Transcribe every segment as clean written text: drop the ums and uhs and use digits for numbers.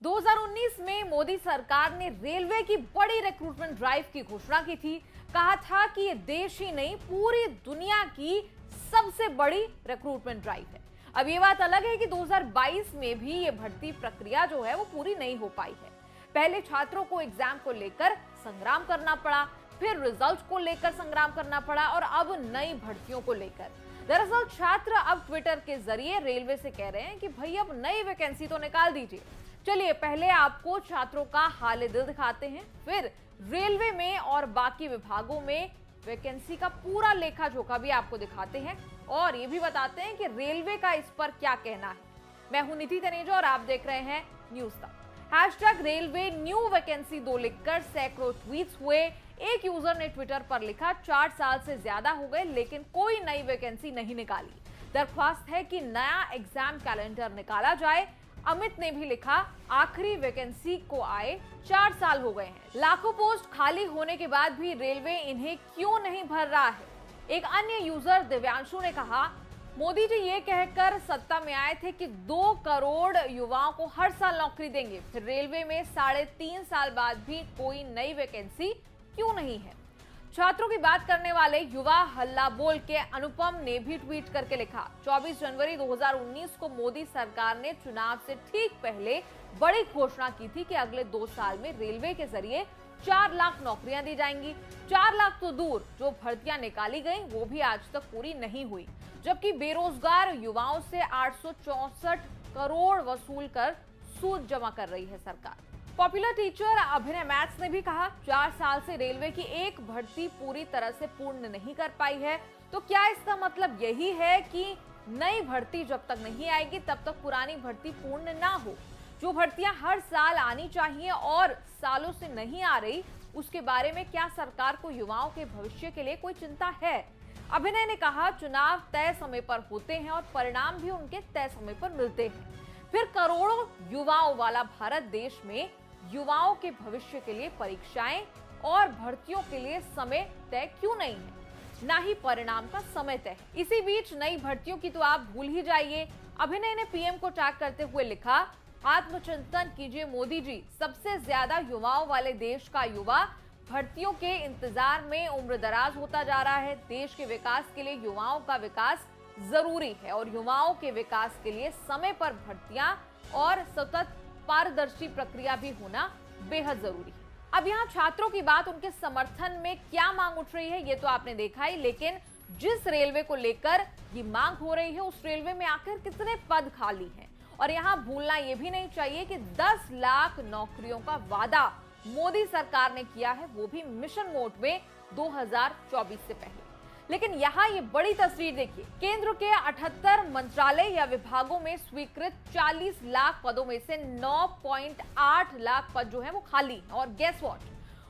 2019 में मोदी सरकार ने रेलवे की बड़ी रिक्रूटमेंट ड्राइव की घोषणा की थी। कहा था कि ये देश ही नहीं पूरी दुनिया की सबसे बड़ी रिक्रूटमेंट ड्राइव है। अब ये बात अलग है कि 2022 में भी ये भर्ती प्रक्रिया जो है वो पूरी नहीं हो पाई है। पहले छात्रों को एग्जाम को लेकर संग्राम करना पड़ा, फिर रिजल्ट को लेकर संग्राम करना पड़ा और अब नई भर्तियों को लेकर। दरअसल छात्र अब ट्विटर के जरिए रेलवे से कह रहे हैं कि भाई अब नई वैकेंसी तो निकाल दीजिए। चलिए पहले आपको छात्रों का हाल दिल दिखाते हैं, फिर रेलवे में और बाकी विभागों में वैकेंसी का पूरा लेखा जोखा भी आपको दिखाते हैं और ये भी बताते हैं कि रेलवे का इस पर क्या कहना है। मैं हूं निधि तनेजा और आप देख रहे हैं न्यूज तक। #रेलवे न्यू वैकेंसी 2 लिखकर सैकड़ों ट्वीट्स हुए। एक यूजर ने ट्विटर पर लिखा 4 साल से ज्यादा हो गए लेकिन कोई नई वैकेंसी नहीं निकाली। दरख्वास्त है कि नया एग्जाम कैलेंडर निकाला जाए। अमित ने भी लिखा आखिरी वैकेंसी को आए 4 साल हो गए हैं। लाखों पोस्ट खाली होने के बाद भी रेलवे इन्हें क्यों नहीं भर रहा है। एक अन्य यूजर दिव्यांशु ने कहा मोदी जी ये कहकर सत्ता में आए थे कि 2 करोड़ युवाओं को हर साल नौकरी देंगे, फिर रेलवे में 3.5 साल बाद भी कोई नई वैकेंसी क्यों नहीं है। छात्रों की बात करने वाले युवा हल्ला बोल के अनुपम ने भी ट्वीट करके लिखा 24 जनवरी 2019 को मोदी सरकार ने चुनाव से ठीक पहले बड़ी घोषणा की थी कि अगले 2 साल में रेलवे के जरिए 4 लाख नौकरियां दी जाएंगी। 4 लाख तो दूर, जो भर्तियां निकाली गई वो भी आज तक पूरी नहीं हुई, जबकि बेरोजगार युवाओं से 864 करोड़ वसूल कर सूद जमा कर रही है सरकार। पॉपुलर टीचर अभिनय मैथ्स ने भी कहा 4 साल से रेलवे की एक भर्ती पूरी तरह से पूर्ण नहीं कर पाई है, तो क्या इसका मतलब यही है कि नई भर्ती जब तक नहीं आएगी तब तक पुरानी भर्ती पूर्ण ना हो। जो भर्तियां हर साल आनी चाहिए और सालों से नहीं आ रही, उसके बारे में क्या सरकार को युवाओं के भविष्य के लिए कोई चिंता है। अभिनय ने कहा चुनाव तय समय पर होते हैं और परिणाम भी उनके तय समय पर मिलते हैं, फिर करोड़ों युवाओं वाला भारत देश में युवाओं के भविष्य के लिए परीक्षाएं और भर्तियों के लिए समय तय क्यों नहीं है, ना ही परिणाम का समय तय। इसी बीच नई भर्तियों की तो आप भूल ही जाइए। अभिनय ने पीएम को टैग करते हुए लिखा आत्मचिंतन कीजिए मोदी जी, सबसे ज्यादा युवाओं वाले देश का युवा भर्तियों के इंतजार में उम्र दराज होता जा रहा है। देश के विकास के लिए युवाओं का विकास जरूरी है और युवाओं के विकास के लिए समय पर भर्तियां और सतत पारदर्शी प्रक्रिया भी होना बेहद जरूरी है। अब यहाँ छात्रों की बात, उनके समर्थन में क्या मांग उठ रही है ये तो आपने देखा ही, लेकिन जिस रेलवे को लेकर ये मांग हो रही है उस रेलवे में आखिर कितने पद खाली हैं। और यहाँ भूलना ये भी नहीं चाहिए कि 10 लाख नौकरियों का वादा मोदी सरकार ने किया है, वो भी मिशन मोड में 2024 से पहले। लेकिन यहाँ ये बड़ी तस्वीर देखिए, केंद्र के 78 मंत्रालय या विभागों में स्वीकृत 40 लाख पदों में से 9.8 लाख पद जो है वो खाली है। और गेस व्हाट,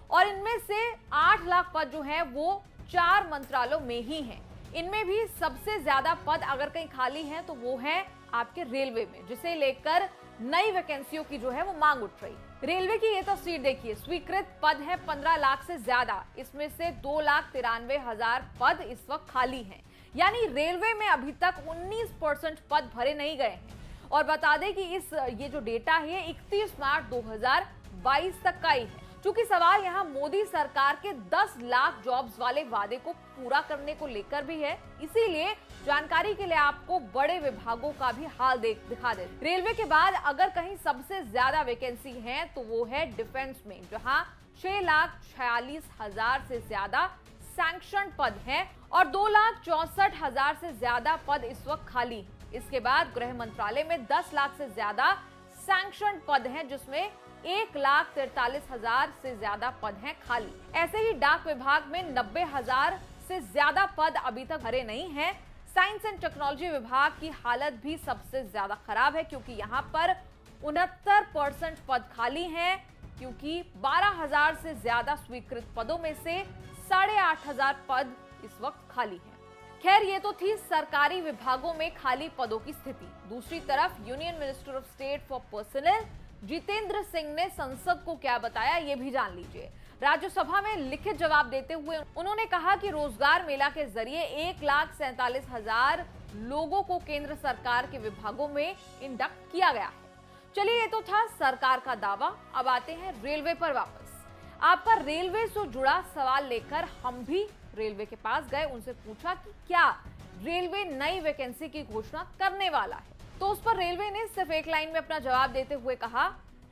और इनमें से 8 लाख पद जो है वो 4 मंत्रालयों में ही हैं। इनमें भी सबसे ज्यादा पद अगर कहीं खाली हैं तो वो है आपके रेलवे में, जिसे लेकर नई वैकेंसियों की जो है वो मांग उठ रही है। रेलवे की ये तस्वीर देखिए, स्वीकृत पद है 15 लाख से ज्यादा, इसमें से 2,93,000 पद इस वक्त खाली हैं। यानी रेलवे में अभी तक 19% पद भरे नहीं गए हैं। और बता दें कि ये जो डेटा है 31 मार्च 2022 तक का ही है। चूंकि सवाल यहाँ मोदी सरकार के 10 लाख जॉब्स वाले वादे को पूरा करने को लेकर भी है, इसीलिए जानकारी के लिए आपको बड़े विभागों का भी हाल दिखा दे। रेलवे के बाद अगर कहीं सबसे ज्यादा वैकेंसी है तो वो है डिफेंस में, जहां 6,46,000 से ज्यादा सैंक्शन पद हैं और 2,64,000 से ज्यादा पद इस वक्त खाली हैं। इसके बाद गृह मंत्रालय में 10 लाख से ज्यादा सैंक्शन पद हैं, जिसमें 1,43,000 से ज्यादा पद हैं खाली। ऐसे ही डाक विभाग में 90,000 से ज्यादा पद अभी तक भरे नहीं हैं। साइंस एंड टेक्नोलॉजी विभाग की हालत भी सबसे ज्यादा खराब है, क्योंकि यहाँ पर 69% पद खाली हैं, क्योंकि 12,000 से ज्यादा स्वीकृत पदों में से 8,500 पद इस वक्त खाली हैं। खैर, ये तो थी सरकारी विभागों में खाली पदों की स्थिति। दूसरी तरफ union minister of state for personal Jitendra Singh ने संसद को क्या बताया ये भी जान लीजिए। राज्यसभा में लिखित जवाब देते हुए उन्होंने कहा कि रोजगार मेला के जरिए 1,47,000 लोगों को केंद्र सरकार के विभागों में इंडक्ट किया गया है। चलिए, ये तो था सरकार का दावा। अब आते हैं रेलवे पर वापस। आपका रेलवे से जुड़ा सवाल लेकर हम भी रेलवे के पास गए, उनसे पूछा कि क्या रेलवे नई वैकेंसी की घोषणा करने वाला है। तो उस पर रेलवे ने सिर्फ एक लाइन में अपना जवाब देते हुए कहा,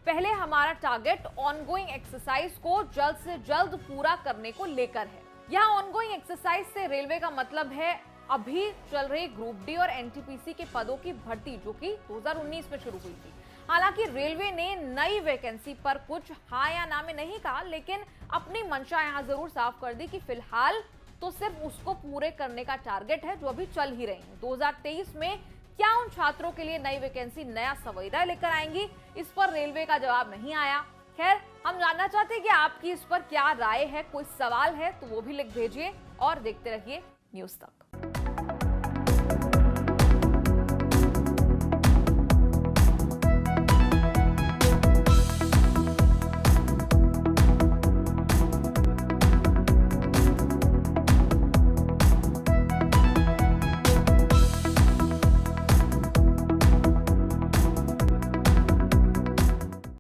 पहले हमारा टारगेट ऑनगोइंग एक्सरसाइज को जल्द से जल्द पूरा करने को लेकर है। यहाँ ऑनगोइंग एक्सरसाइज से रेलवे का मतलब है अभी चल रही ग्रुप डी और एनटीपीसी के पदों की भर्ती, जो कि 2019 में शुरू हुई थी। हालांकि रेलवे ने नई वैकेंसी पर कुछ हाँ या ना में नहीं कहा, लेकिन अपनी मंशा यहाँ जरूर साफ कर दी कि फिलहाल तो सिर्फ उसको पूरे करने का टारगेट है जो अभी चल ही रही है। 2023 में क्या उन छात्रों के लिए नई वैकेंसी नया सवेरा लेकर आएंगी, इस पर रेलवे का जवाब नहीं आया। खैर, हम जानना चाहते हैं कि आपकी इस पर क्या राय है, कोई सवाल है तो वो भी लिख भेजिए और देखते रहिए न्यूज़ तक।